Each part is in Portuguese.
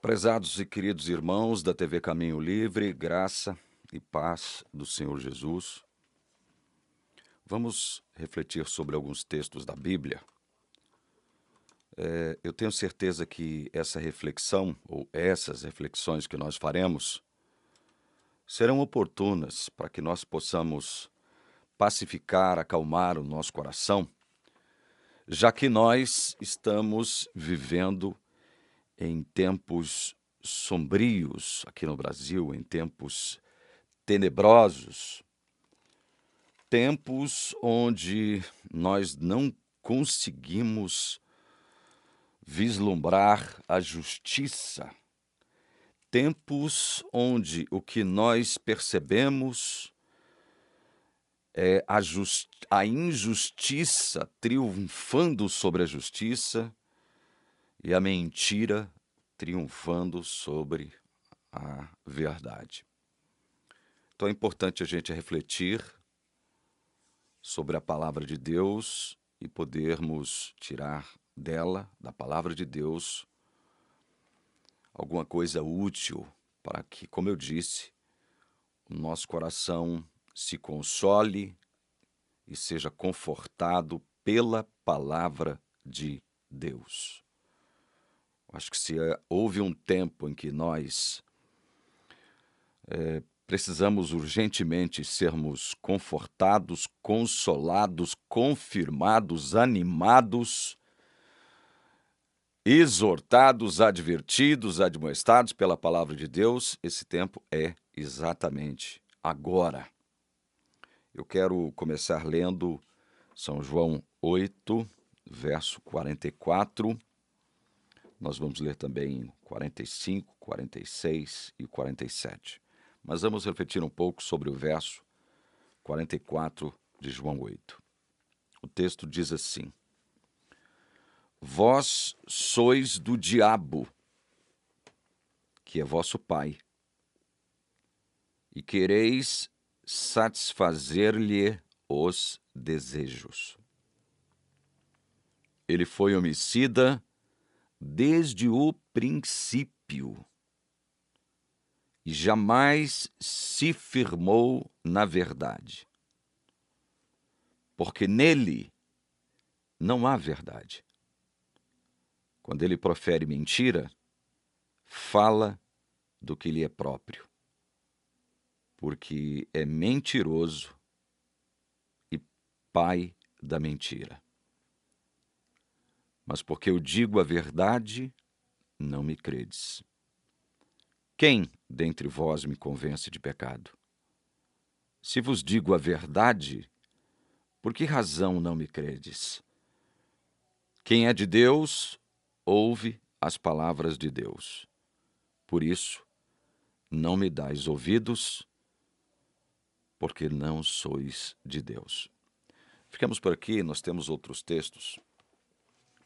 Prezados e queridos irmãos da TV Caminho Livre, graça e paz do Senhor Jesus. Vamos refletir sobre alguns textos da Bíblia. Eu tenho certeza que essa reflexão, ou essas reflexões que nós faremos, serão oportunas para que nós possamos pacificar, acalmar o nosso coração, já que nós estamos vivendo em tempos sombrios aqui no Brasil, em tempos tenebrosos, tempos onde nós não conseguimos vislumbrar a justiça, tempos onde o que nós percebemos é a injustiça triunfando sobre a justiça e a mentira triunfando sobre a verdade. Então é importante a gente refletir sobre a palavra de Deus e podermos tirar dela, da palavra de Deus, alguma coisa útil para que, como eu disse, o nosso coração se console e seja confortado pela palavra de Deus. Acho que se houve um tempo em que nós precisamos urgentemente sermos confortados, consolados, confirmados, animados, exortados, advertidos, admoestados pela palavra de Deus. Esse tempo é exatamente agora. Eu quero começar lendo São João 8, verso 44. Nós vamos ler também 45, 46 e 47. Mas vamos refletir um pouco sobre o verso 44 de João 8. O texto diz assim: Vós sois do diabo, que é vosso pai, e quereis satisfazer-lhe os desejos. Ele foi homicida desde o princípio e jamais se firmou na verdade, porque nele não há verdade. Quando ele profere mentira, fala do que lhe é próprio, porque é mentiroso e pai da mentira. Mas porque eu digo a verdade, não me credes. Quem dentre vós me convence de pecado? Se vos digo a verdade, por que razão não me credes? Quem é de Deus, ouve as palavras de Deus. Por isso, não me dais ouvidos, porque não sois de Deus. Ficamos por aqui, nós temos outros textos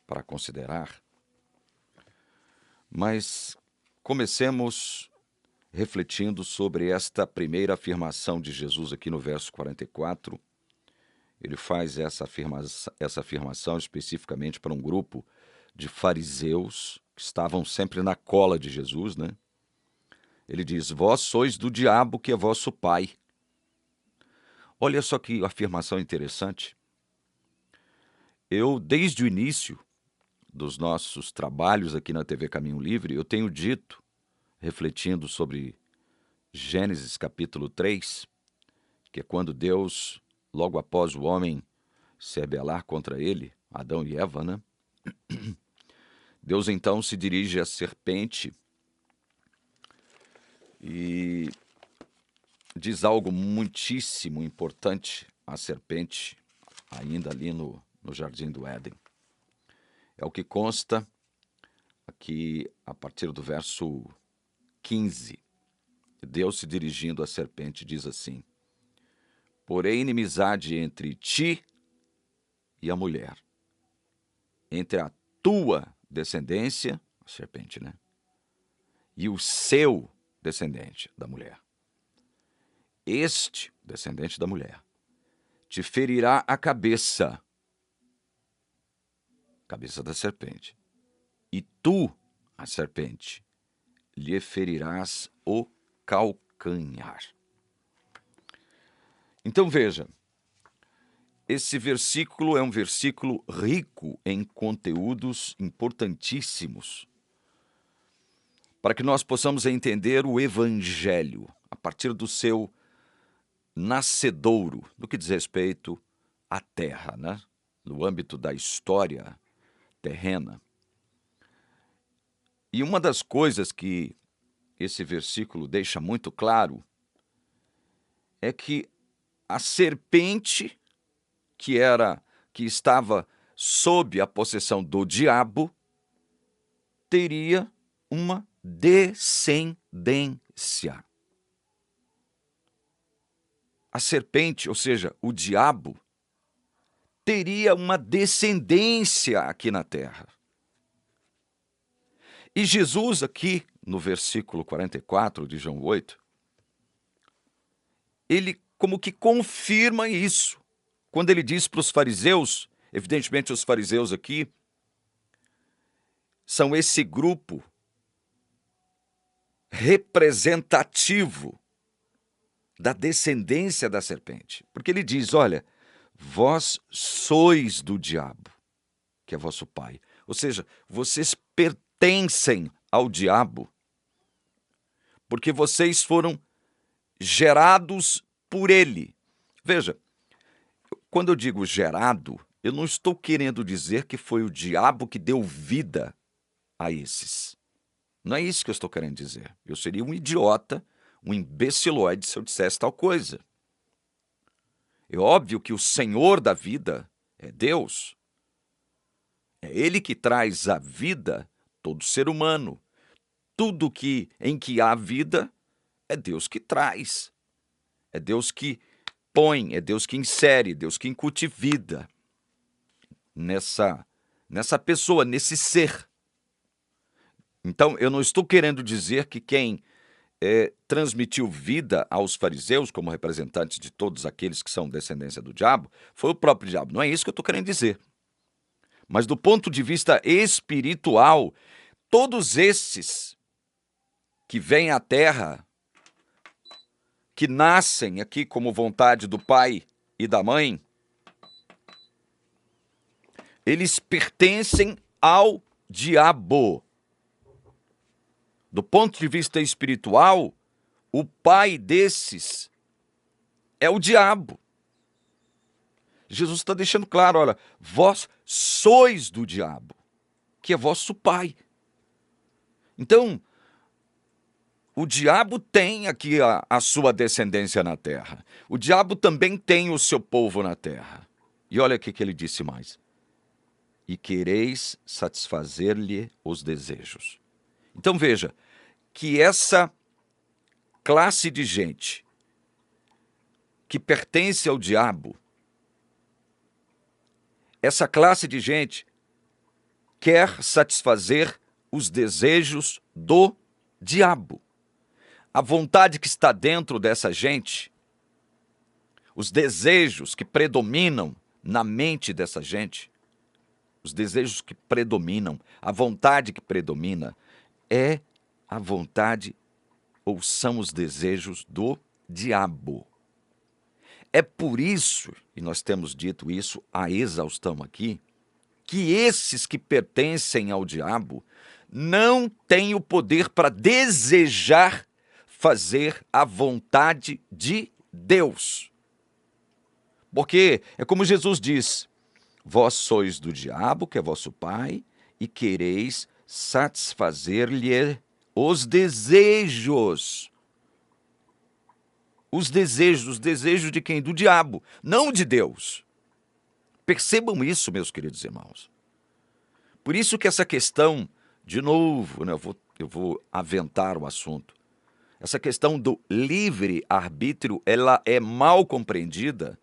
para considerar, mas comecemos refletindo sobre esta primeira afirmação de Jesus aqui no verso 44. Ele faz essa afirmação especificamente para um grupo de fariseus que estavam sempre na cola de Jesus, né? Ele diz: Vós sois do diabo, que é vosso pai. Olha só que afirmação interessante. Eu, desde o início dos nossos trabalhos aqui na TV Caminho Livre, eu tenho dito, refletindo sobre Gênesis capítulo 3, que é quando Deus, logo após o homem se rebelar contra ele, Adão e Eva, né? Deus então se dirige à serpente e diz algo muitíssimo importante à serpente, ainda ali no Jardim do Éden. É o que consta aqui a partir do verso 15. Deus se dirigindo à serpente diz assim: Porém inimizade entre ti e a mulher, entre a tua descendência, a serpente, né? E o seu descendente, da mulher. Este, descendente da mulher, te ferirá a cabeça da serpente. E tu, a serpente, lhe ferirás o calcanhar. Então veja, esse versículo é um versículo rico em conteúdos importantíssimos para que nós possamos entender o Evangelho a partir do seu nascedouro, no que diz respeito à terra, né? No âmbito da história terrena. E uma das coisas que esse versículo deixa muito claro é que a serpente que estava sob a possessão do diabo teria uma descendência. A serpente, ou seja, o diabo, teria uma descendência aqui na terra. E Jesus aqui, no versículo 44 de João 8, ele como que confirma isso. Quando ele diz para os fariseus, evidentemente os fariseus aqui são esse grupo representativo da descendência da serpente. Porque ele diz, olha, vós sois do diabo, que é vosso pai. Ou seja, vocês pertencem ao diabo, porque vocês foram gerados por ele. Veja, quando eu digo gerado, eu não estou querendo dizer que foi o diabo que deu vida a esses. Não é isso que eu estou querendo dizer. Eu seria um idiota, um imbecilóide se eu dissesse tal coisa. É óbvio que o Senhor da vida é Deus. É Ele que traz à vida todo ser humano. Tudo em que há vida é Deus que traz. É Deus que põe, é Deus que insere, Deus que incute vida nessa pessoa, nesse ser. Então, eu não estou querendo dizer que quem transmitiu vida aos fariseus, como representantes de todos aqueles que são descendência do diabo, foi o próprio diabo. Não é isso que eu estou querendo dizer. Mas do ponto de vista espiritual, todos esses que vêm à terra, que nascem aqui como vontade do pai e da mãe, eles pertencem ao diabo. Do ponto de vista espiritual, o pai desses é o diabo. Jesus está deixando claro, olha, vós sois do diabo, que é vosso pai. Então, o diabo tem aqui a sua descendência na terra. O diabo também tem o seu povo na terra. E olha o que ele disse mais. E quereis satisfazer-lhe os desejos. Então veja, que essa classe de gente que pertence ao diabo, essa classe de gente quer satisfazer os desejos do diabo. A vontade que está dentro dessa gente, os desejos que predominam na mente dessa gente, os desejos que predominam, a vontade que predomina é a vontade ou são os desejos do diabo. É por isso, e nós temos dito isso a exaustão aqui, que esses que pertencem ao diabo não têm o poder para desejar fazer a vontade de Deus. Porque é como Jesus diz, vós sois do diabo, que é vosso pai, e quereis satisfazer-lhe os desejos. Os desejos de quem? Do diabo, não de Deus. Percebam isso, meus queridos irmãos. Por isso que essa questão, de novo, né, eu vou aventar o assunto. Essa questão do livre-arbítrio, ela é mal compreendida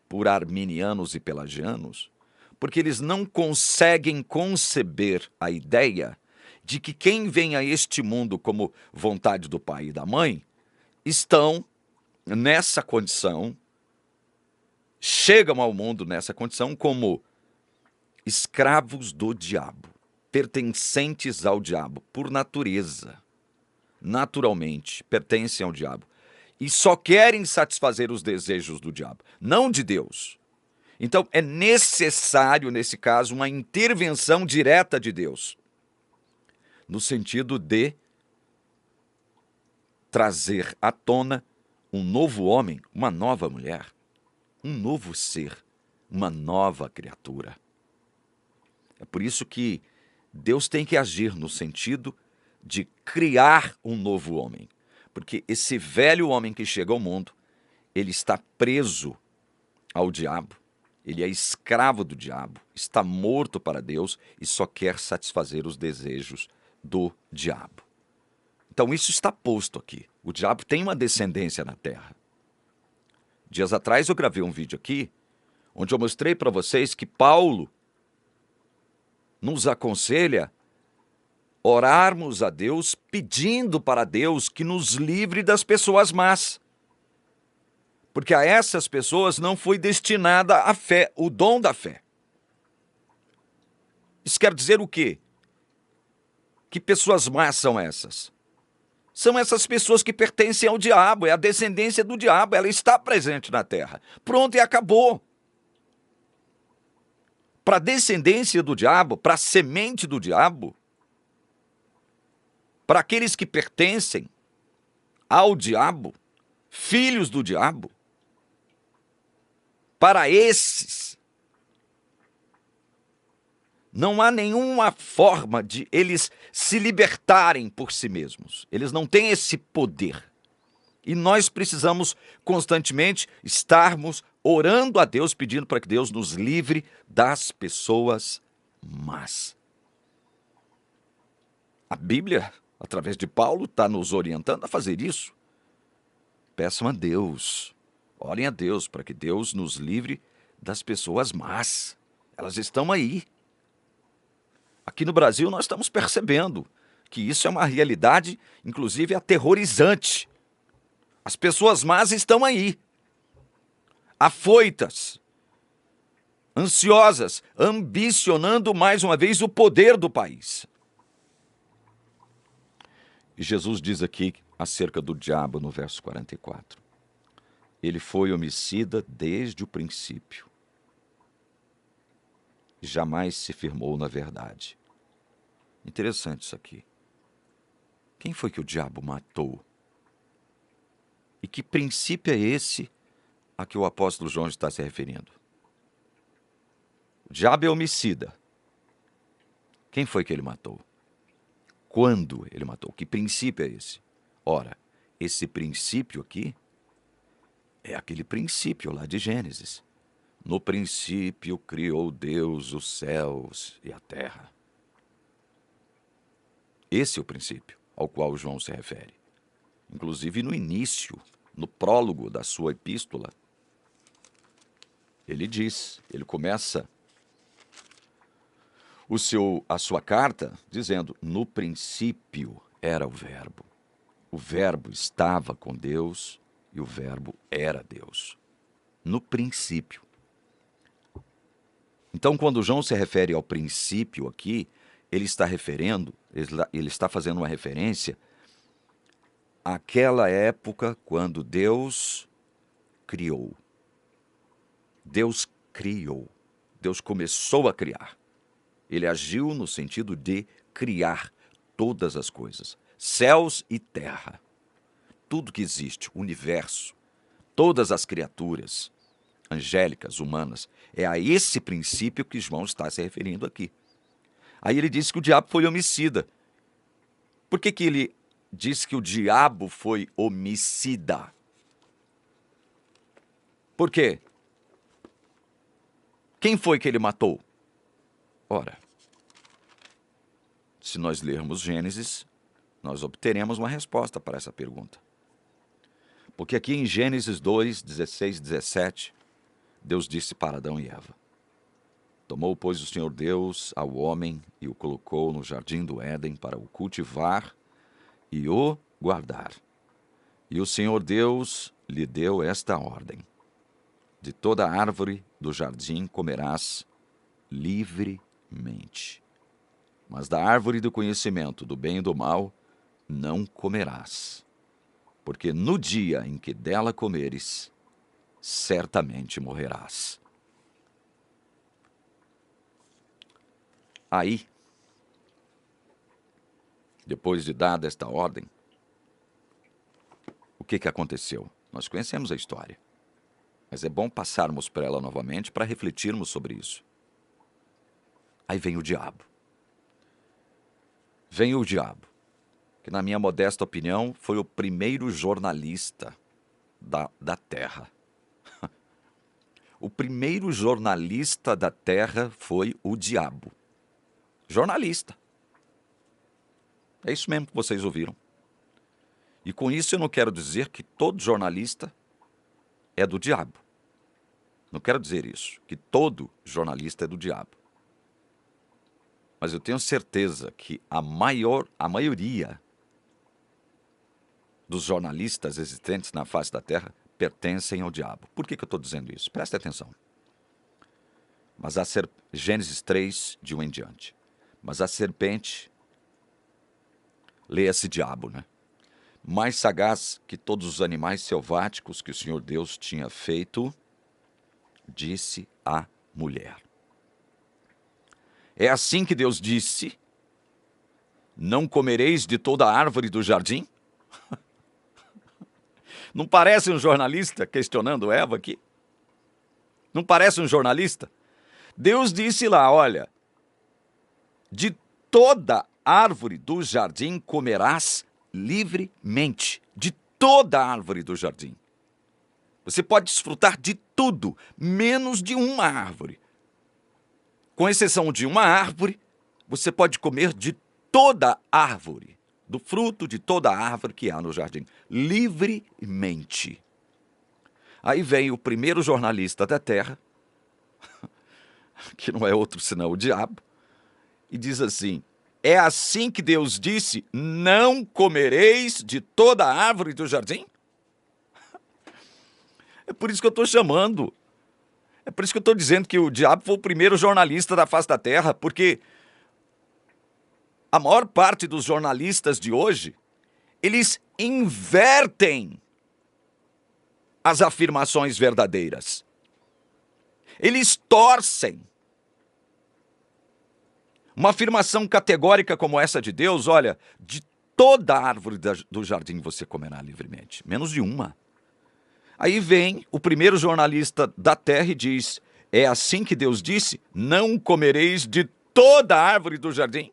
por arminianos e pelagianos, porque eles não conseguem conceber a ideia de que quem vem a este mundo como vontade do pai e da mãe estão nessa condição, chegam ao mundo nessa condição como escravos do diabo, pertencentes ao diabo, por natureza. naturalmente, pertencem ao diabo e só querem satisfazer os desejos do diabo, não de Deus. Então, é necessário, nesse caso, uma intervenção direta de Deus, no sentido de trazer à tona um novo homem, uma nova mulher, um novo ser, uma nova criatura. É por isso que Deus tem que agir no sentido de criar um novo homem, porque esse velho homem que chega ao mundo, ele está preso ao diabo, ele é escravo do diabo, está morto para Deus e só quer satisfazer os desejos do diabo. Então isso está posto aqui. O diabo tem uma descendência na terra. Dias atrás eu gravei um vídeo aqui, onde eu mostrei para vocês que Paulo nos aconselha orarmos a Deus pedindo para Deus que nos livre das pessoas más. Porque a essas pessoas não foi destinada a fé, o dom da fé. Isso quer dizer o quê? Que pessoas más são essas? São essas pessoas que pertencem ao diabo, é a descendência do diabo, ela está presente na terra. Pronto, e acabou. Para a descendência do diabo, para a semente do diabo, para aqueles que pertencem ao diabo, filhos do diabo, para esses, não há nenhuma forma de eles se libertarem por si mesmos. Eles não têm esse poder. E nós precisamos constantemente estarmos orando a Deus, pedindo para que Deus nos livre das pessoas más. A Bíblia, através de Paulo, está nos orientando a fazer isso. Peçam a Deus, orem a Deus para que Deus nos livre das pessoas más. Elas estão aí. Aqui no Brasil nós estamos percebendo que isso é uma realidade, inclusive aterrorizante. As pessoas más estão aí, afoitas, ansiosas, ambicionando mais uma vez o poder do país. E Jesus diz aqui acerca do diabo no verso 44. Ele foi homicida desde o princípio. Jamais se firmou na verdade. Interessante isso aqui. Quem foi que o diabo matou? E que princípio é esse a que o apóstolo João está se referindo? O diabo é homicida. Quem foi que ele matou? Quando ele matou? Que princípio é esse? Ora, esse princípio aqui é aquele princípio lá de Gênesis. No princípio criou Deus os céus e a terra. Esse é o princípio ao qual João se refere. Inclusive no início, no prólogo da sua epístola, ele diz, ele começa a sua carta dizendo, no princípio era o verbo estava com Deus e o verbo era Deus. No princípio. Então, quando João se refere ao princípio aqui, ele está fazendo uma referência àquela época quando Deus criou. Deus criou. Deus começou a criar. Ele agiu no sentido de criar todas as coisas. Céus e terra. Tudo que existe, o universo, todas as criaturas, angélicas, humanas, é a esse princípio que João está se referindo aqui. Aí ele diz que o diabo foi homicida. Por que ele diz que o diabo foi homicida? Por quê? Quem foi que ele matou? Ora, se nós lermos Gênesis, nós obteremos uma resposta para essa pergunta. Porque aqui em Gênesis 2, 16 e 17, Deus disse para Adão e Eva, tomou, pois, o Senhor Deus ao homem e o colocou no jardim do Éden para o cultivar e o guardar. E o Senhor Deus lhe deu esta ordem, de toda árvore do jardim comerás livremente, mas da árvore do conhecimento do bem e do mal não comerás, porque no dia em que dela comeres, certamente morrerás. Aí, depois de dada esta ordem, o que aconteceu? Nós conhecemos a história, mas é bom passarmos por ela novamente para refletirmos sobre isso. Aí vem o diabo. Vem o diabo, que na minha modesta opinião foi o primeiro jornalista da Terra. O primeiro jornalista da Terra foi o diabo. Jornalista. É isso mesmo que vocês ouviram. E com isso eu não quero dizer que todo jornalista é do diabo. Não quero dizer isso, que todo jornalista é do diabo. Mas eu tenho certeza que a maioria dos jornalistas existentes na face da Terra pertencem ao diabo. Por que eu estou dizendo isso? Preste atenção. Mas Gênesis 3, de 1 em diante. Mas a serpente, leia-se diabo, né? Mais sagaz que todos os animais selváticos que o Senhor Deus tinha feito, disse à mulher. É assim que Deus disse: não comereis de toda a árvore do jardim? Não parece um jornalista questionando Eva aqui? Não parece um jornalista? Deus disse lá, olha, de toda árvore do jardim comerás livremente. De toda árvore do jardim. Você pode desfrutar de tudo, menos de uma árvore. Com exceção de uma árvore, você pode comer de toda árvore, do fruto de toda árvore que há no jardim, livremente. Aí vem o primeiro jornalista da Terra, que não é outro senão o diabo, e diz assim: é assim que Deus disse, não comereis de toda a árvore do jardim? É por isso que eu estou chamando. É por isso que eu estou dizendo que o diabo foi o primeiro jornalista da face da Terra, porque a maior parte dos jornalistas de hoje, eles invertem as afirmações verdadeiras. Eles torcem. Uma afirmação categórica como essa de Deus, olha, de toda a árvore do jardim você comerá livremente, menos de uma. Aí vem o primeiro jornalista da Terra e diz, é assim que Deus disse, não comereis de toda a árvore do jardim?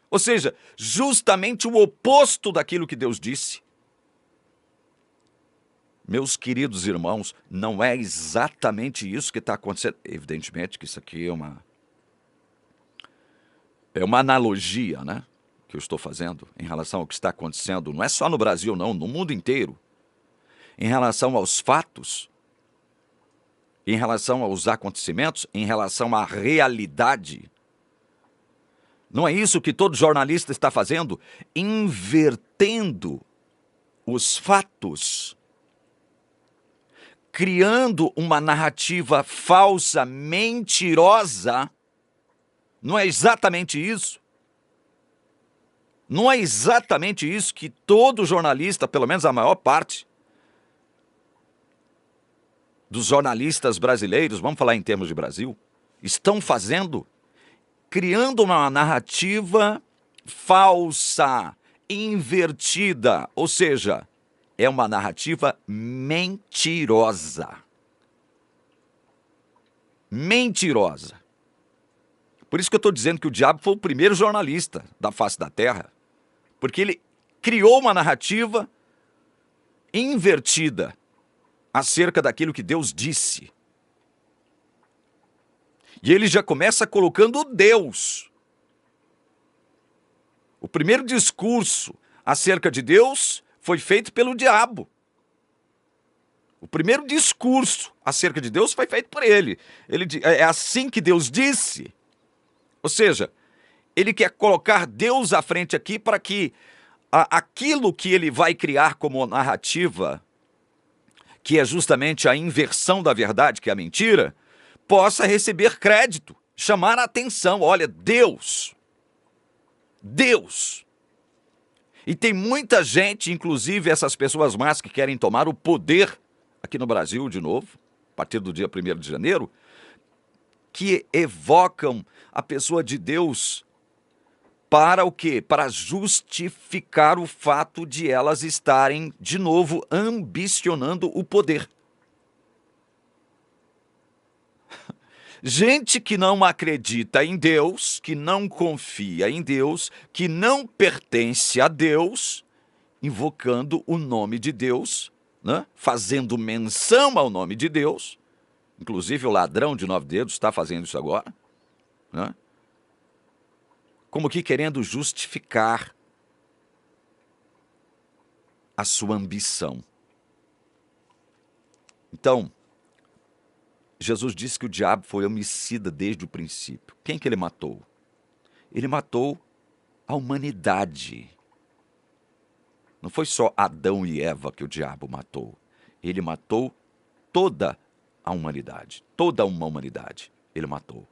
Ou seja, justamente o oposto daquilo que Deus disse. Meus queridos irmãos, não é exatamente isso que está acontecendo. Evidentemente que isso aqui é uma analogia, né, que eu estou fazendo em relação ao que está acontecendo, não é só no Brasil não, no mundo inteiro. Em relação aos fatos, em relação aos acontecimentos, em relação à realidade. Não é isso que todo jornalista está fazendo? Invertendo os fatos, criando uma narrativa falsa, mentirosa. Não é exatamente isso? Não é exatamente isso que todo jornalista, pelo menos a maior parte dos jornalistas brasileiros, vamos falar em termos de Brasil, estão fazendo? Criando uma narrativa falsa, invertida, ou seja, é uma narrativa mentirosa. Mentirosa. Por isso que eu estou dizendo que o diabo foi o primeiro jornalista da face da Terra, porque ele criou uma narrativa invertida acerca daquilo que Deus disse. E ele já começa colocando Deus. O primeiro discurso acerca de Deus foi feito pelo diabo. O primeiro discurso acerca de Deus foi feito por ele. É assim que Deus disse. Ou seja, ele quer colocar Deus à frente aqui para que aquilo que ele vai criar como narrativa, que é justamente a inversão da verdade, que é a mentira, possa receber crédito, chamar a atenção. Olha, Deus, E tem muita gente, inclusive essas pessoas más que querem tomar o poder aqui no Brasil de novo, a partir do dia 1º de janeiro, que evocam a pessoa de Deus para o quê? Para justificar o fato de elas estarem, de novo, ambicionando o poder. Gente que não acredita em Deus, que não confia em Deus, que não pertence a Deus, invocando o nome de Deus, né? Fazendo menção ao nome de Deus. Inclusive o ladrão de 9 dedos está fazendo isso agora, né? Como que querendo justificar a sua ambição. Então, Jesus disse que o diabo foi homicida desde o princípio. Quem que ele matou? Ele matou a humanidade. Não foi só Adão e Eva que o diabo matou. Ele matou toda a humanidade. Toda uma humanidade ele matou.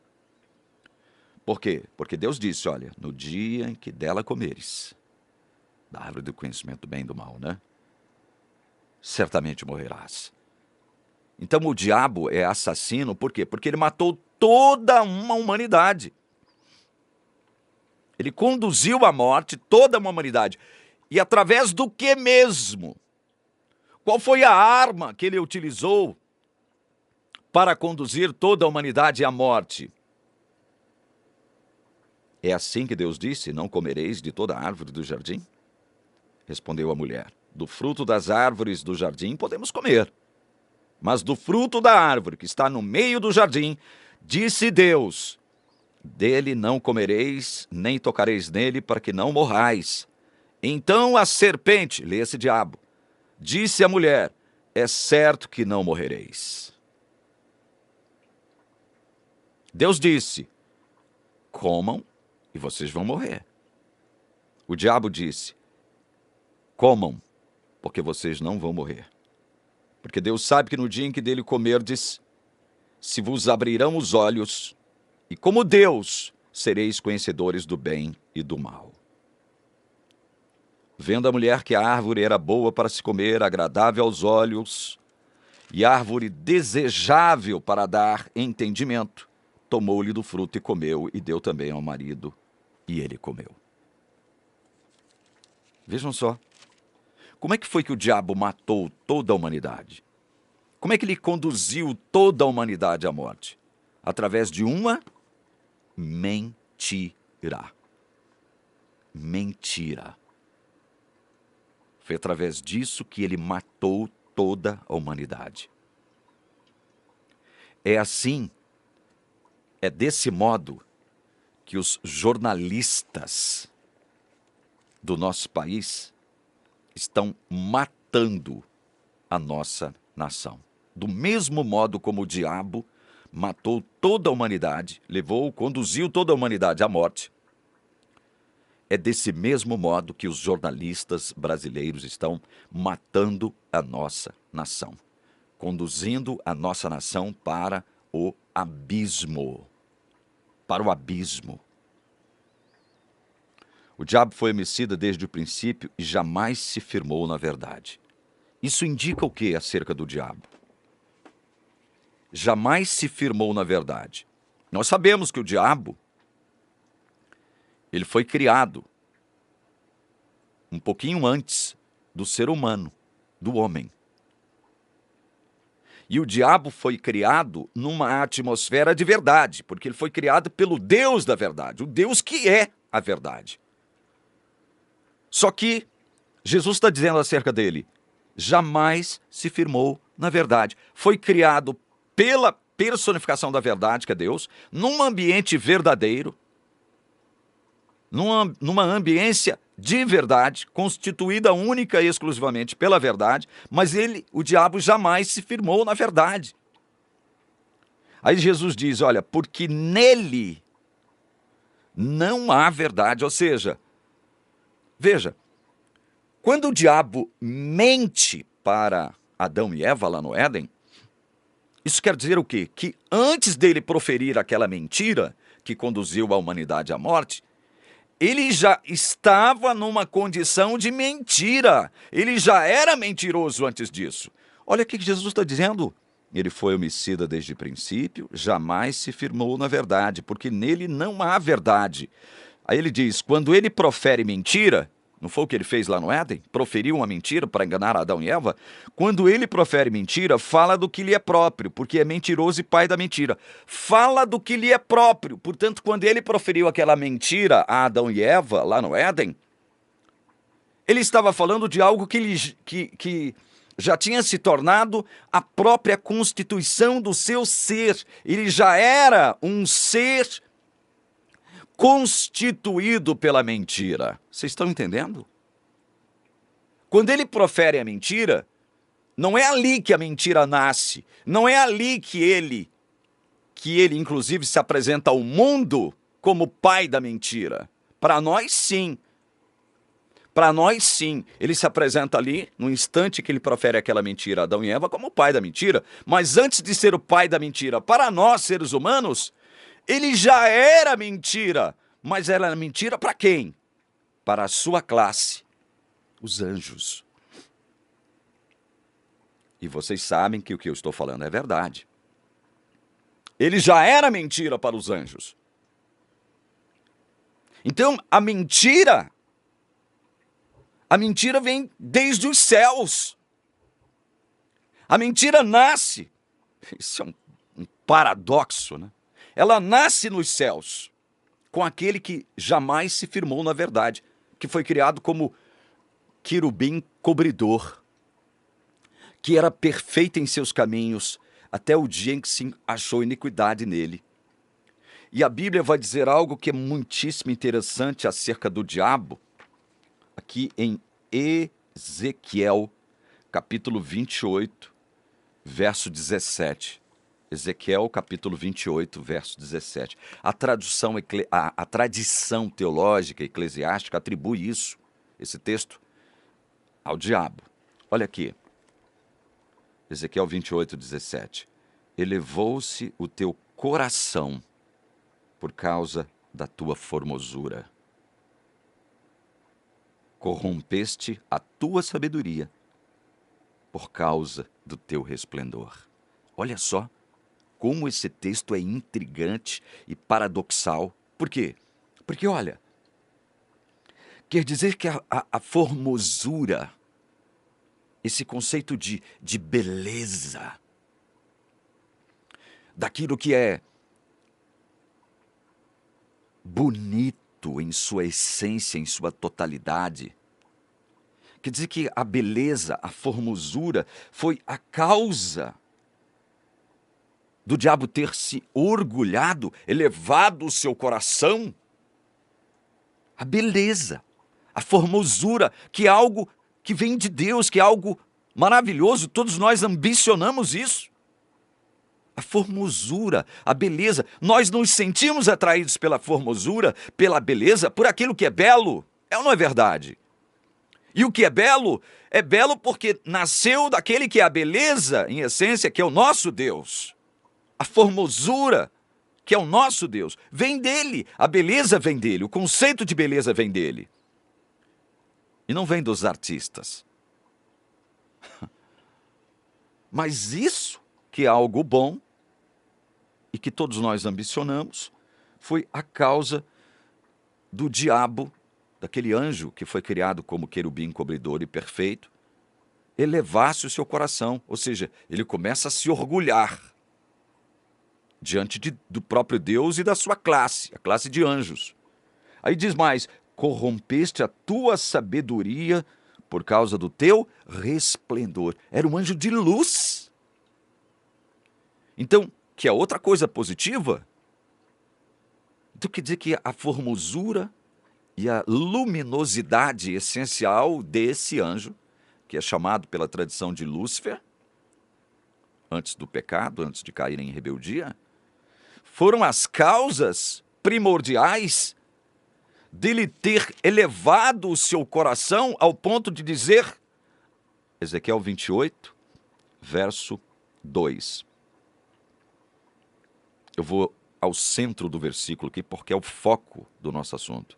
Por quê? Porque Deus disse, olha, no dia em que dela comeres, da árvore do conhecimento do bem e do mal, né? Certamente morrerás. Então o diabo é assassino, por quê? Porque ele matou toda uma humanidade. Ele conduziu à morte toda uma humanidade. E através do que mesmo? Qual foi a arma que ele utilizou para conduzir toda a humanidade à morte? É assim que Deus disse, não comereis de toda árvore do jardim? Respondeu a mulher, do fruto das árvores do jardim podemos comer. Mas do fruto da árvore que está no meio do jardim, disse Deus, dele não comereis, nem tocareis nele, para que não morrais. Então a serpente, lê esse diabo, disse à mulher, é certo que não morrereis. Deus disse, comam e vocês vão morrer. O diabo disse, comam, porque vocês não vão morrer. Porque Deus sabe que no dia em que dele comerdes, se vos abrirão os olhos, e como Deus, sereis conhecedores do bem e do mal. Vendo a mulher que a árvore era boa para se comer, agradável aos olhos, e árvore desejável para dar entendimento, tomou-lhe do fruto e comeu, e deu também ao marido, e ele comeu. Vejam só. Como é que foi que o diabo matou toda a humanidade? Como é que ele conduziu toda a humanidade à morte? Através de uma mentira. Mentira. Foi através disso que ele matou toda a humanidade. É assim, é desse modo que os jornalistas do nosso país estão matando a nossa nação. Do mesmo modo como o diabo matou toda a humanidade, conduziu toda a humanidade à morte, é desse mesmo modo que os jornalistas brasileiros estão matando a nossa nação, conduzindo a nossa nação para o abismo. Para o abismo. O diabo foi homicida desde o princípio e jamais se firmou na verdade. Isso indica o que acerca do diabo? Jamais se firmou na verdade. Nós sabemos que o diabo, ele foi criado um pouquinho antes do ser humano, do homem. E o diabo foi criado numa atmosfera de verdade, porque ele foi criado pelo Deus da verdade, o Deus que é a verdade. Só que Jesus está dizendo acerca dele, jamais se firmou na verdade. Foi criado pela personificação da verdade, que é Deus, num ambiente verdadeiro, numa ambiência de verdade, constituída única e exclusivamente pela verdade, mas o diabo jamais se firmou na verdade. Aí Jesus diz, olha, porque nele não há verdade, ou seja, veja, quando o diabo mente para Adão e Eva lá no Éden, isso quer dizer o quê? Que antes dele proferir aquela mentira que conduziu a humanidade à morte, ele já estava numa condição de mentira. Ele já era mentiroso antes disso. Olha o que Jesus está dizendo. Ele foi homicida desde o princípio, jamais se firmou na verdade, porque nele não há verdade. Aí ele diz, quando ele profere mentira, não foi o que ele fez lá no Éden? Proferiu uma mentira para enganar Adão e Eva? Quando ele profere mentira, fala do que lhe é próprio, porque é mentiroso e pai da mentira. Fala do que lhe é próprio. Portanto, quando ele proferiu aquela mentira a Adão e Eva, lá no Éden, ele estava falando de algo que já tinha se tornado a própria constituição do seu ser. Ele já era um ser constituído pela mentira. Vocês estão entendendo? Quando ele profere a mentira, não é ali que a mentira nasce, não é ali que ele inclusive se apresenta ao mundo como pai da mentira. Para nós, sim. Para nós, sim. Ele se apresenta ali, no instante que ele profere aquela mentira a Adão e Eva, como o pai da mentira. Mas antes de ser o pai da mentira, para nós, seres humanos, ele já era mentira. Mas era mentira para quem? Para a sua classe, os anjos. E vocês sabem que o que eu estou falando é verdade. Ele já era mentira para os anjos. Então, a mentira vem desde os céus. A mentira nasce. Isso é um paradoxo, né? Ela nasce nos céus, com aquele que jamais se firmou na verdade, que foi criado como querubim cobridor, que era perfeito em seus caminhos, até o dia em que se achou iniquidade nele. E a Bíblia vai dizer algo que é muitíssimo interessante acerca do diabo, aqui em Ezequiel, capítulo 28, verso 17. Ezequiel, capítulo 28, verso 17. A tradição teológica eclesiástica atribui isso, esse texto, ao diabo. Olha aqui. Ezequiel 28, 17. Elevou-se o teu coração por causa da tua formosura. Corrompeste a tua sabedoria por causa do teu resplendor. Olha só como esse texto é intrigante e paradoxal. Por quê? Porque, olha, quer dizer que a formosura, esse conceito de beleza, daquilo que é bonito em sua essência, em sua totalidade, quer dizer que a beleza, a formosura, foi a causa do diabo ter se orgulhado, elevado o seu coração. A beleza, a formosura, que é algo que vem de Deus, que é algo maravilhoso, todos nós ambicionamos isso. A formosura, a beleza, nós nos sentimos atraídos pela formosura, pela beleza, por aquilo que é belo, é ou não é verdade? E o que é belo porque nasceu daquele que é a beleza, em essência, que é o nosso Deus. A formosura, que é o nosso Deus, vem dele. A beleza vem dele, o conceito de beleza vem dele. E não vem dos artistas. Mas isso, que é algo bom, e que todos nós ambicionamos, foi a causa do diabo, daquele anjo que foi criado como querubim cobridor e perfeito, elevasse o seu coração, ou seja, ele começa a se orgulhar diante do próprio Deus e da sua classe, a classe de anjos. Aí diz mais, corrompeste a tua sabedoria por causa do teu resplendor. Era um anjo de luz. Então, que é outra coisa positiva, então quer dizer que a formosura e a luminosidade essencial desse anjo, que é chamado pela tradição de Lúcifer, antes do pecado, antes de cair em rebeldia, foram as causas primordiais dele ter elevado o seu coração ao ponto de dizer, Ezequiel 28, verso 2. Eu vou ao centro do versículo aqui, porque é o foco do nosso assunto.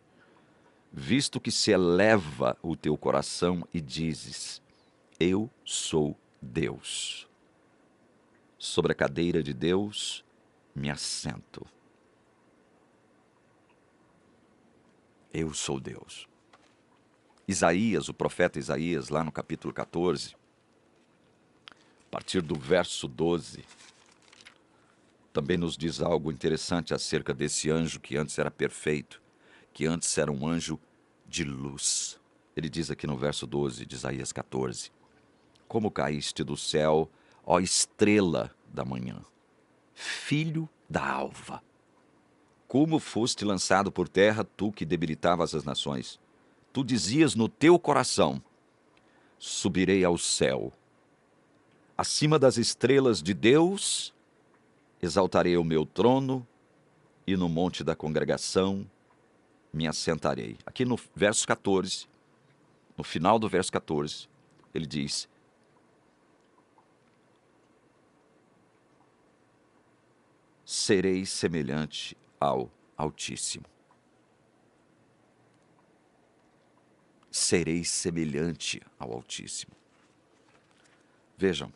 visto que se eleva o teu coração e dizes: eu sou Deus. Sobre a cadeira de Deus me assento. Eu sou Deus. Isaías, o profeta Isaías, lá no capítulo 14, a partir do verso 12, também nos diz algo interessante acerca desse anjo que antes era perfeito, que antes era um anjo de luz. Ele diz aqui no verso 12 de Isaías 14: como caíste do céu, ó estrela da manhã, filho da alva. Como foste lançado por terra, tu que debilitavas as nações. Tu dizias no teu coração: subirei ao céu. Acima das estrelas de Deus, exaltarei o meu trono, e no monte da congregação me assentarei. Aqui no verso 14, no final do verso 14, ele diz: serei semelhante ao Altíssimo. Serei semelhante ao Altíssimo. Vejam,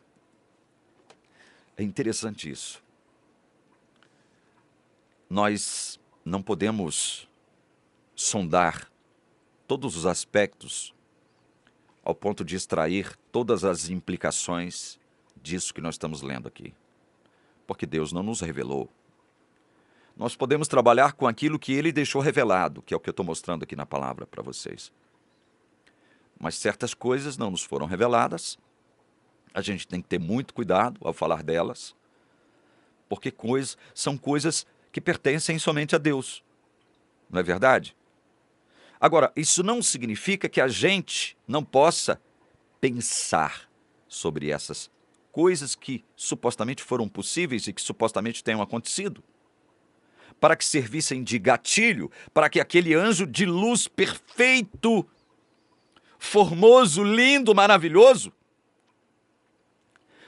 é interessante isso. Nós não podemos sondar todos os aspectos ao ponto de extrair todas as implicações disso que nós estamos lendo aqui, porque Deus não nos revelou. Nós podemos trabalhar com aquilo que Ele deixou revelado, que é o que eu estou mostrando aqui na palavra para vocês. Mas certas coisas não nos foram reveladas, a gente tem que ter muito cuidado ao falar delas, porque são coisas que pertencem somente a Deus, não é verdade? Agora, isso não significa que a gente não possa pensar sobre essas coisas que supostamente foram possíveis e que supostamente tenham acontecido, para que servissem de gatilho, para que aquele anjo de luz perfeito, formoso, lindo, maravilhoso,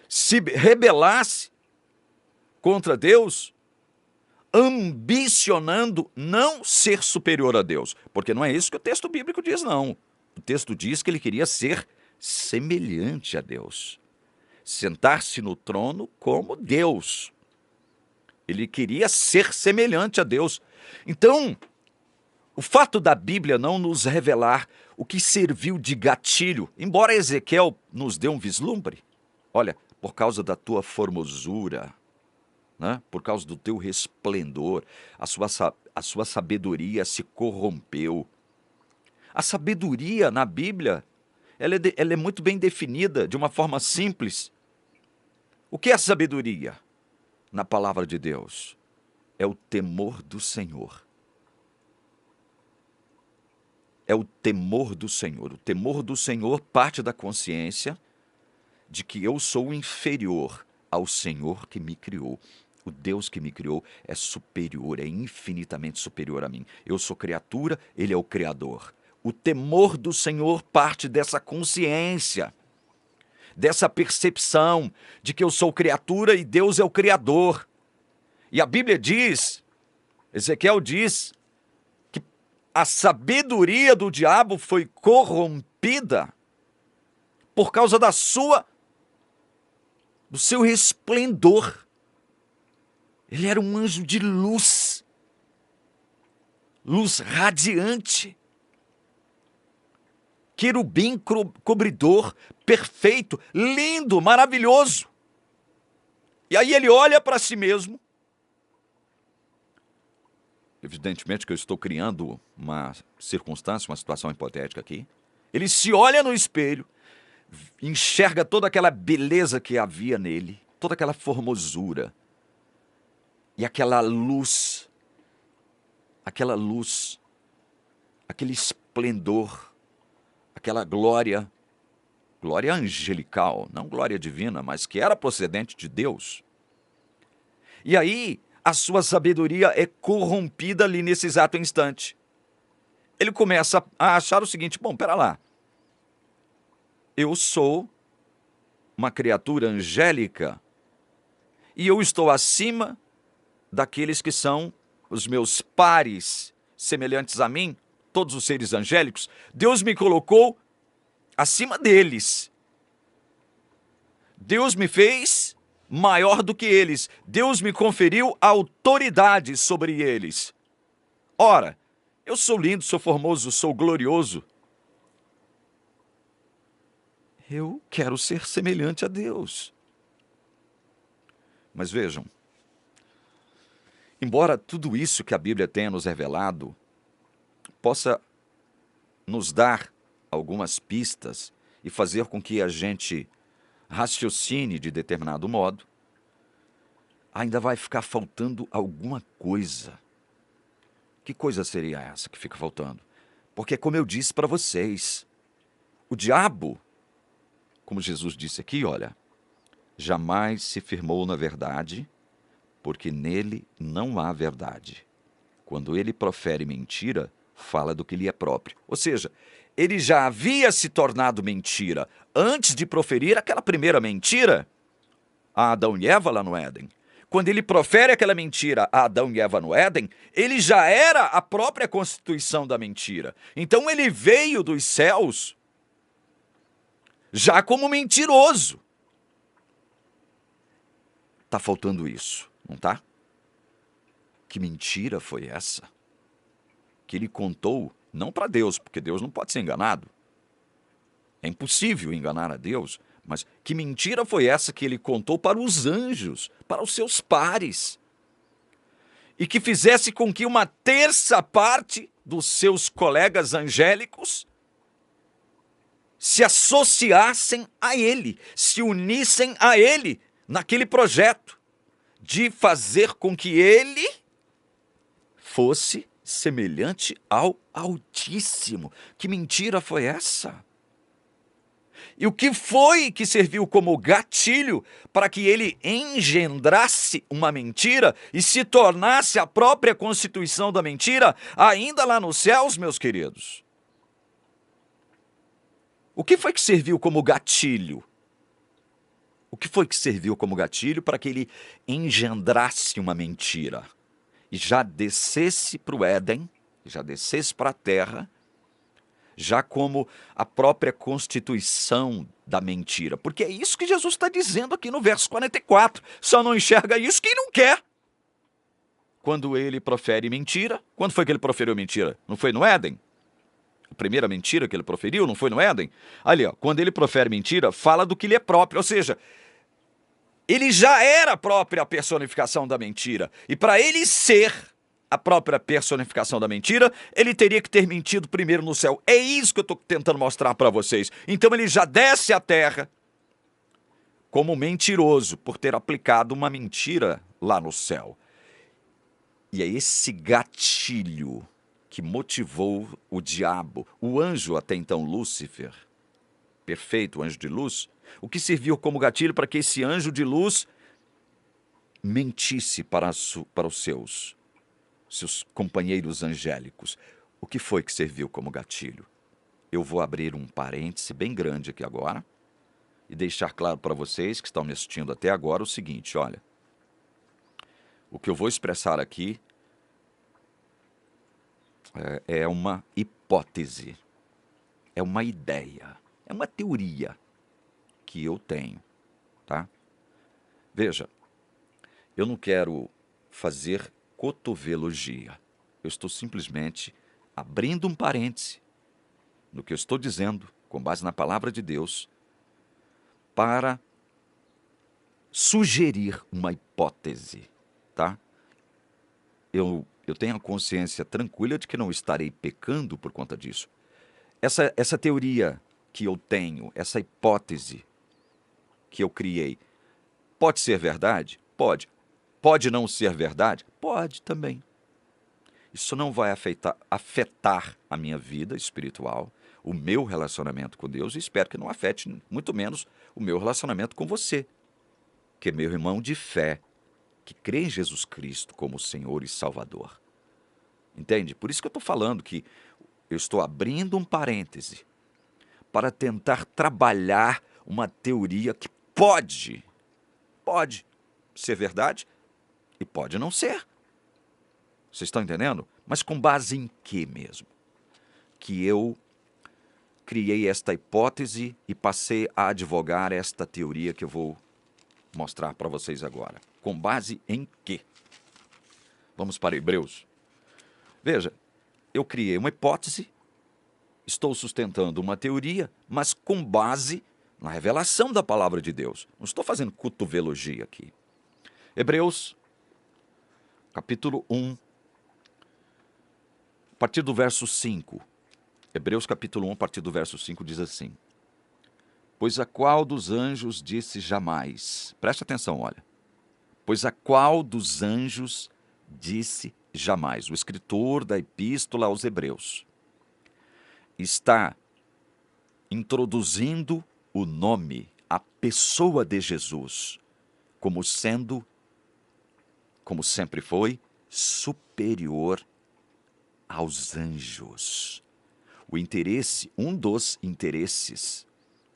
se rebelasse contra Deus, ambicionando não ser superior a Deus. Porque não é isso que o texto bíblico diz, não. O texto diz que ele queria ser semelhante a Deus. Sentar-se no trono como Deus. Ele queria ser semelhante a Deus. Então, o fato da Bíblia não nos revelar o que serviu de gatilho, embora Ezequiel nos dê um vislumbre, olha, por causa da tua formosura, né? Por causa do teu resplendor, a sua sabedoria se corrompeu. A sabedoria na Bíblia, ela é muito bem definida de uma forma simples. O que é sabedoria? Na palavra de Deus, é o temor do Senhor. É o temor do Senhor. O temor do Senhor parte da consciência de que eu sou inferior ao Senhor que me criou. O Deus que me criou é superior, é infinitamente superior a mim. Eu sou criatura, Ele é o Criador. O temor do Senhor parte dessa consciência, dessa percepção de que eu sou criatura e Deus é o Criador. E a Bíblia diz, Ezequiel diz, que a sabedoria do diabo foi corrompida por causa do seu resplendor. Ele era um anjo de luz, luz radiante, querubim cobridor, perfeito, lindo, maravilhoso. E aí ele olha para si mesmo. Evidentemente que eu estou criando uma circunstância, uma situação hipotética aqui. Ele se olha no espelho, enxerga toda aquela beleza que havia nele, toda aquela formosura. E aquela luz, aquele esplendor, aquela glória angelical, não glória divina, mas que era procedente de Deus. E aí, a sua sabedoria é corrompida ali nesse exato instante. Ele começa a achar o seguinte: bom, pera lá, eu sou uma criatura angélica e eu estou acima daqueles que são os meus pares semelhantes a mim, todos os seres angélicos, Deus me colocou acima deles. Deus me fez maior do que eles. Deus me conferiu autoridade sobre eles. Ora, eu sou lindo, sou formoso, sou glorioso. Eu quero ser semelhante a Deus. Mas vejam, embora tudo isso que a Bíblia tenha nos revelado possa nos dar algumas pistas e fazer com que a gente raciocine de determinado modo, ainda vai ficar faltando alguma coisa. Que coisa seria essa que fica faltando? Porque, como eu disse para vocês, o diabo, como Jesus disse aqui, olha, jamais se firmou na verdade, porque nele não há verdade. Quando ele profere mentira, fala do que lhe é próprio. Ou seja, ele já havia se tornado mentira antes de proferir aquela primeira mentira a Adão e Eva lá no Éden. Quando ele profere aquela mentira a Adão e Eva no Éden, ele já era a própria constituição da mentira. Então ele veio dos céus já como mentiroso. Tá faltando isso, não tá? Que mentira foi essa? Que ele contou não para Deus, porque Deus não pode ser enganado. É impossível enganar a Deus, mas que mentira foi essa que ele contou para os anjos, para os seus pares? E que fizesse com que uma terça parte dos seus colegas angélicos se associassem a ele, se unissem a ele naquele projeto de fazer com que ele fosse semelhante ao Altíssimo. Que mentira foi essa? E o que foi que serviu como gatilho para que ele engendrasse uma mentira e se tornasse a própria constituição da mentira, ainda lá nos céus, meus queridos? O que foi que serviu como gatilho? O que foi que serviu como gatilho para que ele engendrasse uma mentira e já descesse para o Éden, já descesse para a terra, já como a própria constituição da mentira? Porque é isso que Jesus está dizendo aqui no verso 44. Só não enxerga isso quem não quer. Quando ele profere mentira, quando foi que ele proferiu mentira? Não foi no Éden? A primeira mentira que ele proferiu não foi no Éden? Ali, ó, quando ele profere mentira, fala do que lhe é próprio, ou seja, ele já era a própria personificação da mentira. E para ele ser a própria personificação da mentira, ele teria que ter mentido primeiro no céu. É isso que eu estou tentando mostrar para vocês. Então ele já desce à terra como mentiroso por ter aplicado uma mentira lá no céu. E é esse gatilho que motivou o diabo, o anjo até então Lúcifer, perfeito, o anjo de luz, o que serviu como gatilho para que esse anjo de luz mentisse para os seus companheiros angélicos. O que foi que serviu como gatilho? Eu vou abrir um parêntese bem grande aqui agora e deixar claro para vocês que estão me assistindo até agora o seguinte, olha, o que eu vou expressar aqui é uma hipótese, é uma ideia, é uma teoria que eu tenho, tá? Veja, eu não quero fazer cotovelogia. Eu estou simplesmente abrindo um parêntese no que eu estou dizendo, com base na palavra de Deus, para sugerir uma hipótese, tá? Eu tenho a consciência tranquila de que não estarei pecando por conta disso. Essa teoria que eu tenho, essa hipótese que eu criei, pode ser verdade? Pode. Pode não ser verdade? Pode também. Isso não vai afetar a minha vida espiritual, o meu relacionamento com Deus, e espero que não afete, muito menos, o meu relacionamento com você, que é meu irmão de fé, que crê em Jesus Cristo como Senhor e Salvador. Entende? Por isso que eu estou falando que eu estou abrindo um parêntese para tentar trabalhar uma teoria que pode ser verdade e pode não ser. Vocês estão entendendo? Mas com base em quê mesmo? que eu criei esta hipótese e passei a advogar esta teoria que eu vou mostrar para vocês agora. Com base em quê? Vamos para Hebreus. Veja, eu criei uma hipótese, estou sustentando uma teoria, mas com base na revelação da palavra de Deus. Não estou fazendo cotovelogia aqui. Hebreus, capítulo 1, a partir do verso 5. Hebreus capítulo 1, a partir do verso 5, diz assim: Pois a qual dos anjos disse jamais? Preste atenção, olha. Pois a qual dos anjos disse jamais? O escritor da epístola aos Hebreus está introduzindo o nome, a pessoa de Jesus, como sendo, como sempre foi, superior aos anjos. O interesse, um dos interesses,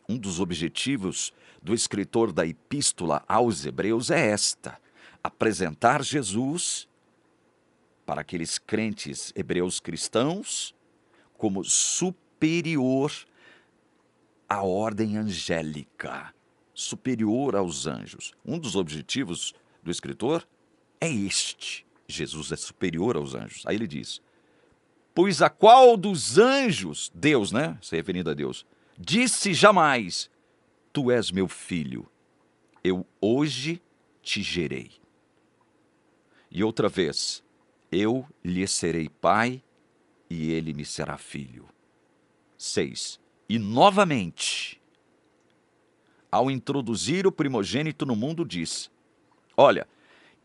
um dos objetivos do escritor da epístola aos Hebreus é esta: apresentar Jesus para aqueles crentes hebreus cristãos como superior à ordem angélica, superior aos anjos. Um dos objetivos do escritor é este: Jesus é superior aos anjos. Aí ele diz: Pois a qual dos anjos, Deus, né? Se referindo a Deus, disse jamais: Tu és meu filho, eu hoje te gerei. E outra vez: Eu lhe serei pai e ele me será filho. 6. E novamente, ao introduzir o primogênito no mundo, diz: Olha,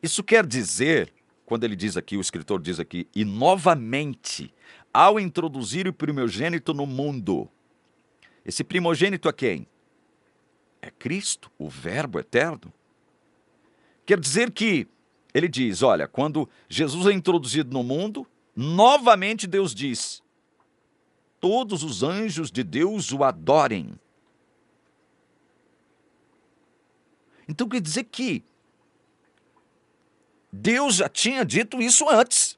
isso quer dizer, quando ele diz aqui, o escritor diz aqui, e novamente, ao introduzir o primogênito no mundo, esse primogênito é quem? É Cristo, o Verbo eterno. Quer dizer que, ele diz, olha, quando Jesus é introduzido no mundo, novamente Deus diz: todos os anjos de Deus o adorem. Então quer dizer que Deus já tinha dito isso antes.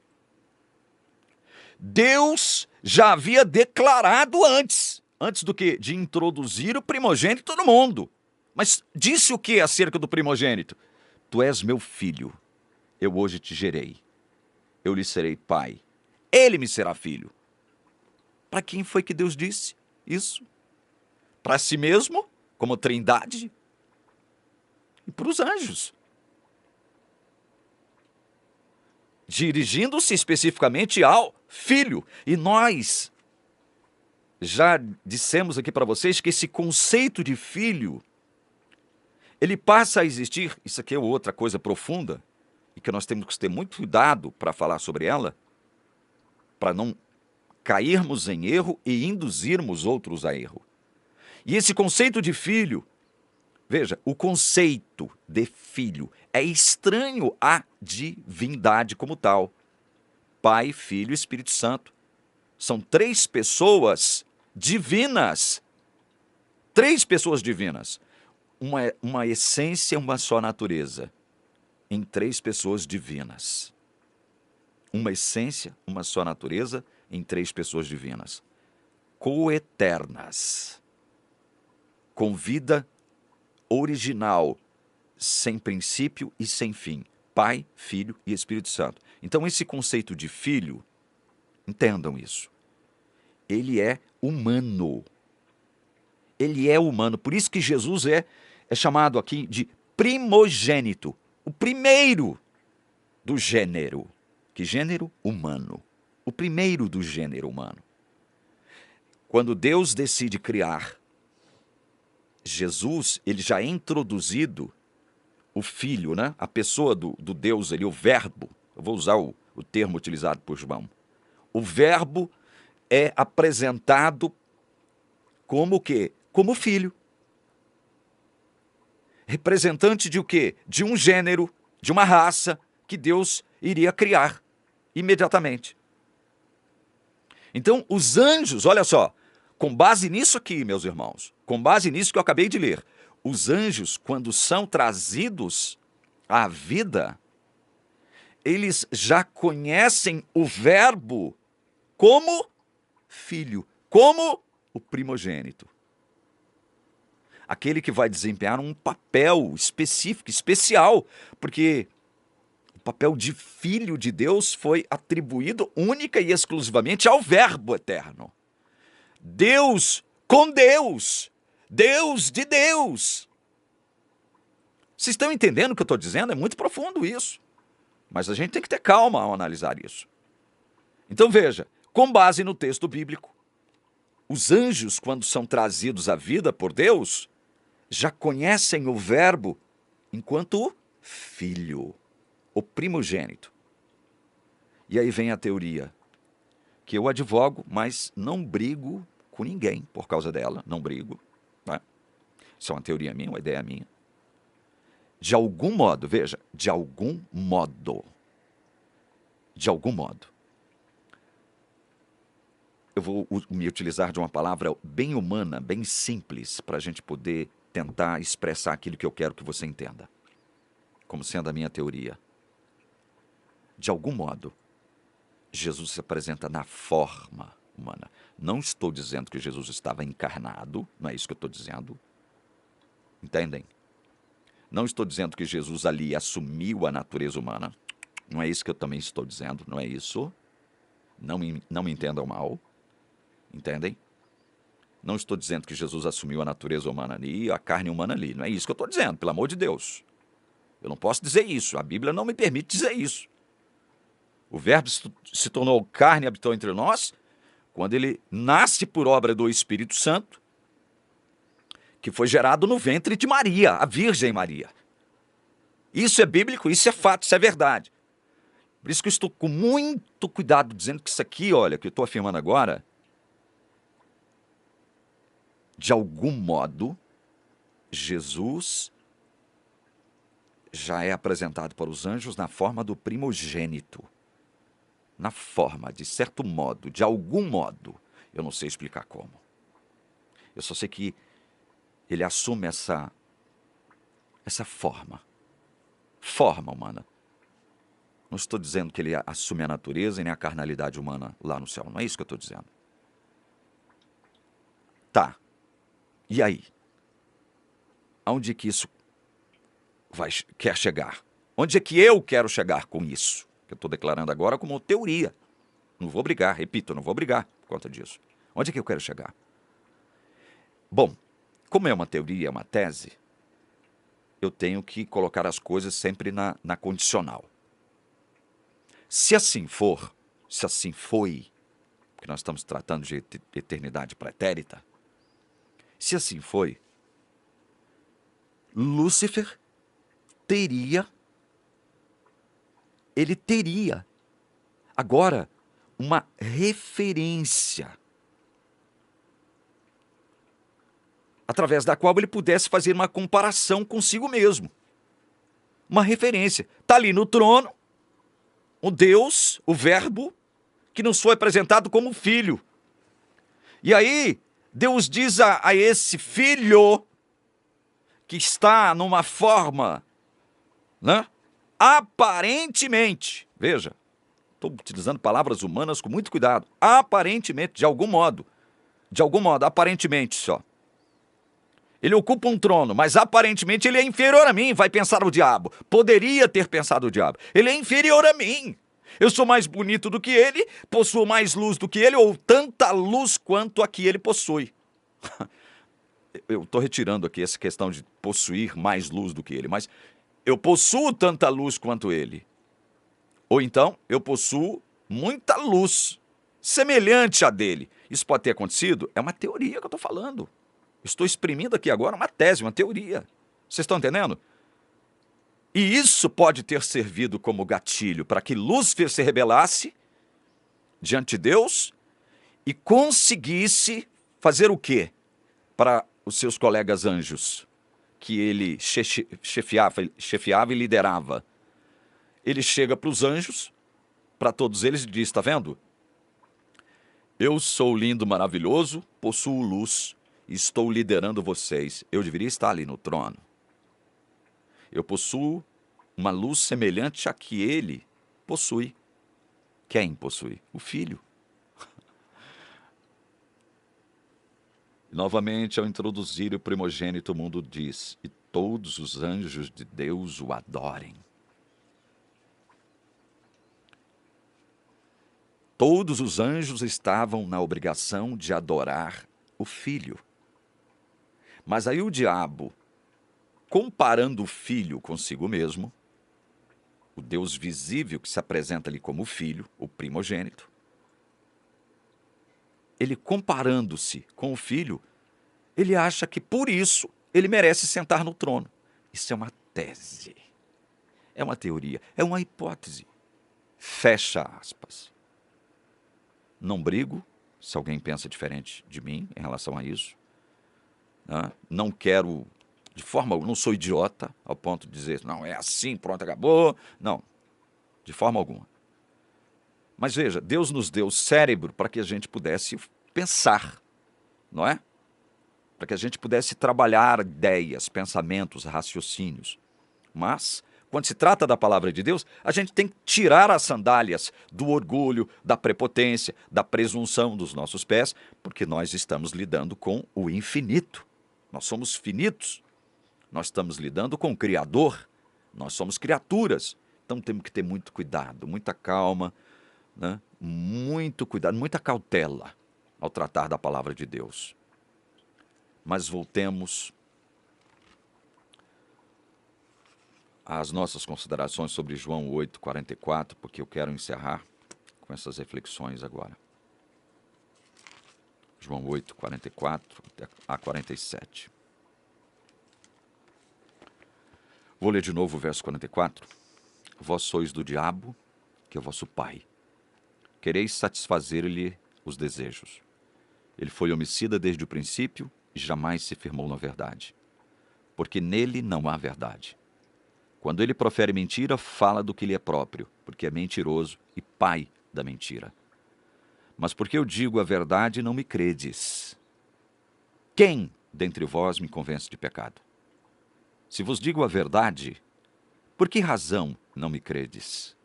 Deus já havia declarado antes do que? De introduzir o primogênito no mundo. Mas disse o que acerca do primogênito? Tu és meu filho, eu hoje te gerei, eu lhe serei pai, ele me será filho. Para quem foi que Deus disse isso? Para si mesmo, como trindade, e para os anjos. Dirigindo-se especificamente ao filho. E nós já dissemos aqui para vocês que esse conceito de filho, ele passa a existir. Isso aqui é outra coisa profunda e que nós temos que ter muito cuidado para falar sobre ela, para não cairmos em erro e induzirmos outros a erro. E esse conceito de filho, veja, o conceito de filho é estranho à divindade como tal. Pai, Filho e Espírito Santo. São três pessoas divinas. Três pessoas divinas. Uma essência, uma só natureza. Em três pessoas divinas. Uma essência, uma só natureza, em três pessoas divinas. Coeternas. Com vida original, sem princípio e sem fim. Pai, Filho e Espírito Santo. Então esse conceito de filho, entendam isso, ele é humano. Ele é humano, por isso que Jesus é chamado aqui de primogênito, o primeiro do gênero. Que gênero? Humano. O primeiro do gênero humano. Quando Deus decide criar Jesus, ele já é introduzido o Filho, né? A pessoa do Deus ali, o Verbo. Eu vou usar o termo utilizado por João. O Verbo é apresentado como o quê? Como filho. Representante de o quê? De um gênero, de uma raça que Deus iria criar imediatamente. Então, os anjos, olha só, com base nisso aqui, meus irmãos, com base nisso que eu acabei de ler, os anjos, quando são trazidos à vida, eles já conhecem o Verbo como filho, como o primogênito. Aquele que vai desempenhar um papel específico, especial, porque o papel de filho de Deus foi atribuído única e exclusivamente ao Verbo eterno. Deus com Deus, Deus de Deus. Vocês estão entendendo o que eu estou dizendo? É muito profundo isso. Mas a gente tem que ter calma ao analisar isso. Então veja, com base no texto bíblico, os anjos, quando são trazidos à vida por Deus, já conhecem o Verbo enquanto filho, o primogênito. E aí vem a teoria, que eu advogo, mas não brigo com ninguém por causa dela, não brigo. Né? Isso é uma teoria minha, uma ideia minha. De algum modo, veja, de algum modo, eu vou me utilizar de uma palavra bem humana, bem simples, para a gente poder tentar expressar aquilo que eu quero que você entenda, como sendo a minha teoria. De algum modo, Jesus se apresenta na forma humana. Não estou dizendo que Jesus estava encarnado, não é isso que eu estou dizendo. Entendem? Não estou dizendo que Jesus ali assumiu a natureza humana. Não é isso que eu também estou dizendo, não é isso. Não me entendam mal. Entendem? Não estou dizendo que Jesus assumiu a natureza humana ali e a carne humana ali. Não é isso que eu estou dizendo, pelo amor de Deus. Eu não posso dizer isso. A Bíblia não me permite dizer isso. O Verbo se tornou carne e habitou entre nós quando ele nasce por obra do Espírito Santo, que foi gerado no ventre de Maria, a Virgem Maria. Isso é bíblico, isso é fato, isso é verdade. Por isso que eu estou com muito cuidado dizendo que isso aqui, olha, que eu estou afirmando agora, de algum modo, Jesus já é apresentado para os anjos na forma do primogênito. Na forma, de certo modo, de algum modo. Eu não sei explicar como. Eu só sei que ele assume essa forma humana. Não estou dizendo que ele assume a natureza e nem a carnalidade humana lá no céu. Não é isso que eu estou dizendo. Tá. E aí? Aonde que isso quer chegar? Onde é que eu quero chegar com isso? Que eu estou declarando agora como teoria. Não vou brigar, repito, eu não vou brigar por conta disso. Onde é que eu quero chegar? Bom, como é uma teoria, é uma tese, eu tenho que colocar as coisas sempre na condicional. Se assim for, se assim foi, porque nós estamos tratando de eternidade pretérita, se assim foi, Lúcifer teria agora uma referência através da qual ele pudesse fazer uma comparação consigo mesmo. Uma referência. Está ali no trono, o Deus, o Verbo, que nos foi apresentado como filho. E aí, Deus diz a esse filho, que está numa forma, né? Aparentemente, veja, estou utilizando palavras humanas com muito cuidado, aparentemente, de algum modo, aparentemente só. Ele ocupa um trono, mas aparentemente ele é inferior a mim, vai pensar o diabo. Poderia ter pensado o diabo. Ele é inferior a mim. Eu sou mais bonito do que ele, possuo mais luz do que ele, ou tanta luz quanto a que ele possui. Eu estou retirando aqui essa questão de possuir mais luz do que ele, mas eu possuo tanta luz quanto ele. Ou então, eu possuo muita luz, semelhante à dele. Isso pode ter acontecido? É uma teoria que eu estou falando. Estou exprimindo aqui agora uma tese, uma teoria. Vocês estão entendendo? E isso pode ter servido como gatilho para que Lúcifer se rebelasse diante de Deus e conseguisse fazer o quê para os seus colegas anjos, que ele chefiava e liderava. Ele chega para os anjos, para todos eles, e diz, está vendo? Eu sou lindo, maravilhoso, possuo luz, estou liderando vocês. Eu deveria estar ali no trono. Eu possuo uma luz semelhante à que ele possui. Quem possui? O filho. E novamente, ao introduzir o primogênito, o mundo diz: e todos os anjos de Deus o adorem. Todos os anjos estavam na obrigação de adorar o Filho. Mas aí o diabo, comparando o Filho consigo mesmo, o Deus visível que se apresenta ali como Filho, o primogênito, ele comparando-se com o Filho, ele acha que por isso ele merece sentar no trono. Isso é uma tese, é uma teoria, é uma hipótese. Fecha aspas. Não brigo se alguém pensa diferente de mim em relação a isso. Né? Não quero, de forma alguma, não sou idiota ao ponto de dizer, não, é assim, pronto, acabou. Não, de forma alguma. Mas veja, Deus nos deu cérebro para que a gente pudesse pensar, não é? Para que a gente pudesse trabalhar ideias, pensamentos, raciocínios. Mas, quando se trata da palavra de Deus, a gente tem que tirar as sandálias do orgulho, da prepotência, da presunção dos nossos pés, porque nós estamos lidando com o infinito. Nós somos finitos. Nós estamos lidando com o Criador. Nós somos criaturas. Então temos que ter muito cuidado, muita calma, né? Muito cuidado, muita cautela ao tratar da palavra de Deus. Mas voltemos às nossas considerações sobre João 8:44, porque eu quero encerrar com essas reflexões agora. João 8:44 a 47. Vou ler de novo o verso 44. Vós sois do diabo, que é vosso pai. Quereis satisfazer-lhe os desejos. Ele foi homicida desde o princípio e jamais se firmou na verdade, porque nele não há verdade. Quando ele profere mentira, fala do que lhe é próprio, porque é mentiroso e pai da mentira. Mas porque eu digo a verdade, não me credes. Quem dentre vós me convence de pecado? Se vos digo a verdade, por que razão não me credes?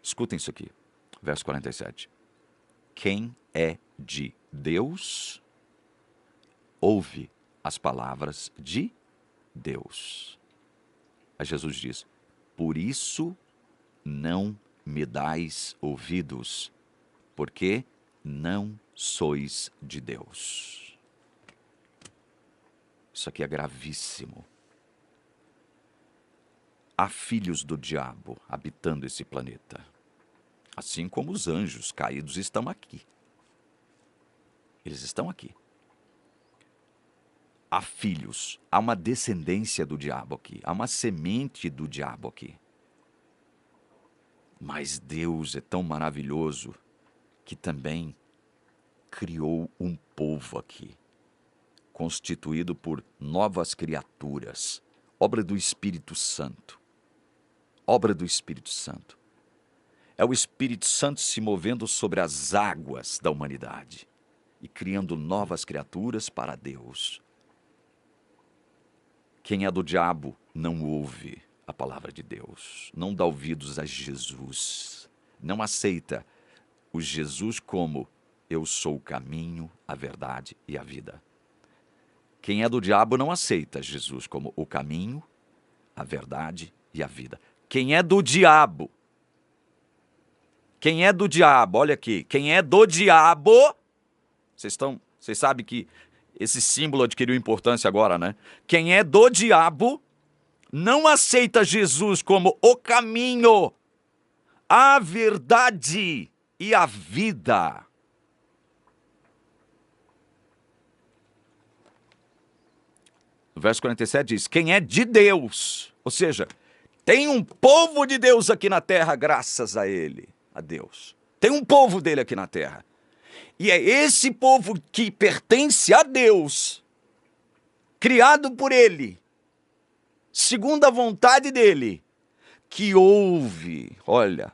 Escutem isso aqui, verso 47. Quem é de Deus, ouve as palavras de Deus. Aí Jesus diz, por isso não me dais ouvidos, porque não sois de Deus. Isso aqui é gravíssimo. Há filhos do diabo habitando esse planeta, assim como os anjos caídos estão aqui. Eles estão aqui. Há filhos, há uma descendência do diabo aqui, há uma semente do diabo aqui. Mas Deus é tão maravilhoso que também criou um povo aqui, constituído por novas criaturas, obra do Espírito Santo. Obra do Espírito Santo. É o Espírito Santo se movendo sobre as águas da humanidade e criando novas criaturas para Deus. Quem é do diabo não ouve a palavra de Deus, não dá ouvidos a Jesus, não aceita o Jesus como eu sou o caminho, a verdade e a vida. Quem é do diabo não aceita Jesus como o caminho, a verdade e a vida. Quem é do diabo, olha aqui, quem é do diabo, vocês sabem que esse símbolo adquiriu importância agora, né? Quem é do diabo não aceita Jesus como o caminho, a verdade e a vida. O verso 47 diz, quem é de Deus, ou seja, tem um povo de Deus aqui na terra, graças a Ele, a Deus. Tem um povo dele aqui na terra. E é esse povo que pertence a Deus, criado por Ele, segundo a vontade dEle, que ouve, olha,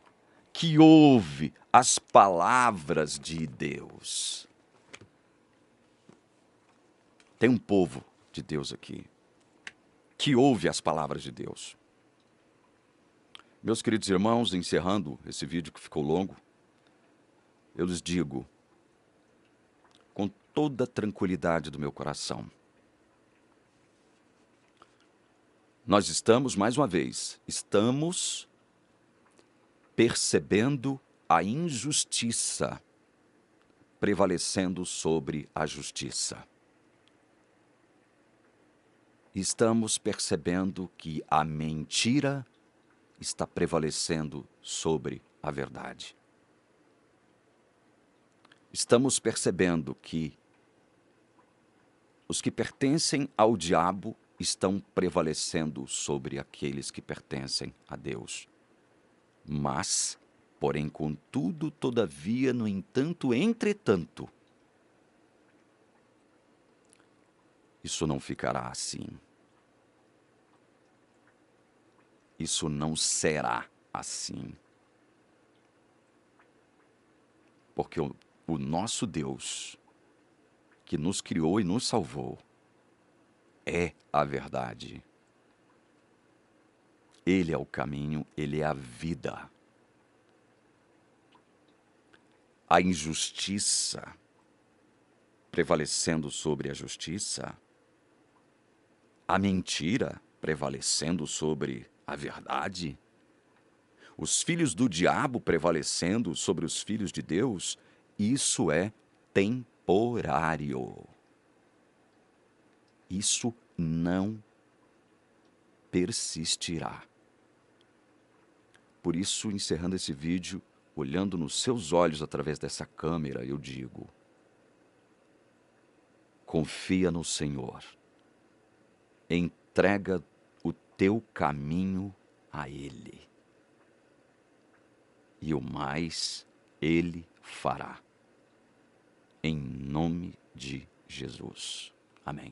que ouve as palavras de Deus. Tem um povo de Deus aqui, que ouve as palavras de Deus. Meus queridos irmãos, encerrando esse vídeo que ficou longo, eu lhes digo, com toda a tranquilidade do meu coração. Nós estamos, mais uma vez, estamos percebendo a injustiça prevalecendo sobre a justiça. Estamos percebendo que a mentira está prevalecendo sobre a verdade. Estamos percebendo que os que pertencem ao diabo estão prevalecendo sobre aqueles que pertencem a Deus. Mas, porém, contudo, todavia, no entanto, entretanto, isso não ficará assim. Isso não será assim. Porque o nosso Deus, que nos criou e nos salvou, é a verdade. Ele é o caminho, ele é a vida. A injustiça prevalecendo sobre a justiça, a mentira prevalecendo sobre a verdade, os filhos do diabo prevalecendo sobre os filhos de Deus, isso é temporário. Isso não persistirá. Por isso, encerrando esse vídeo, olhando nos seus olhos através dessa câmera, eu digo: confia no Senhor. Entrega o teu caminho a Ele. E o mais Ele fará. Em nome de Jesus. Amém.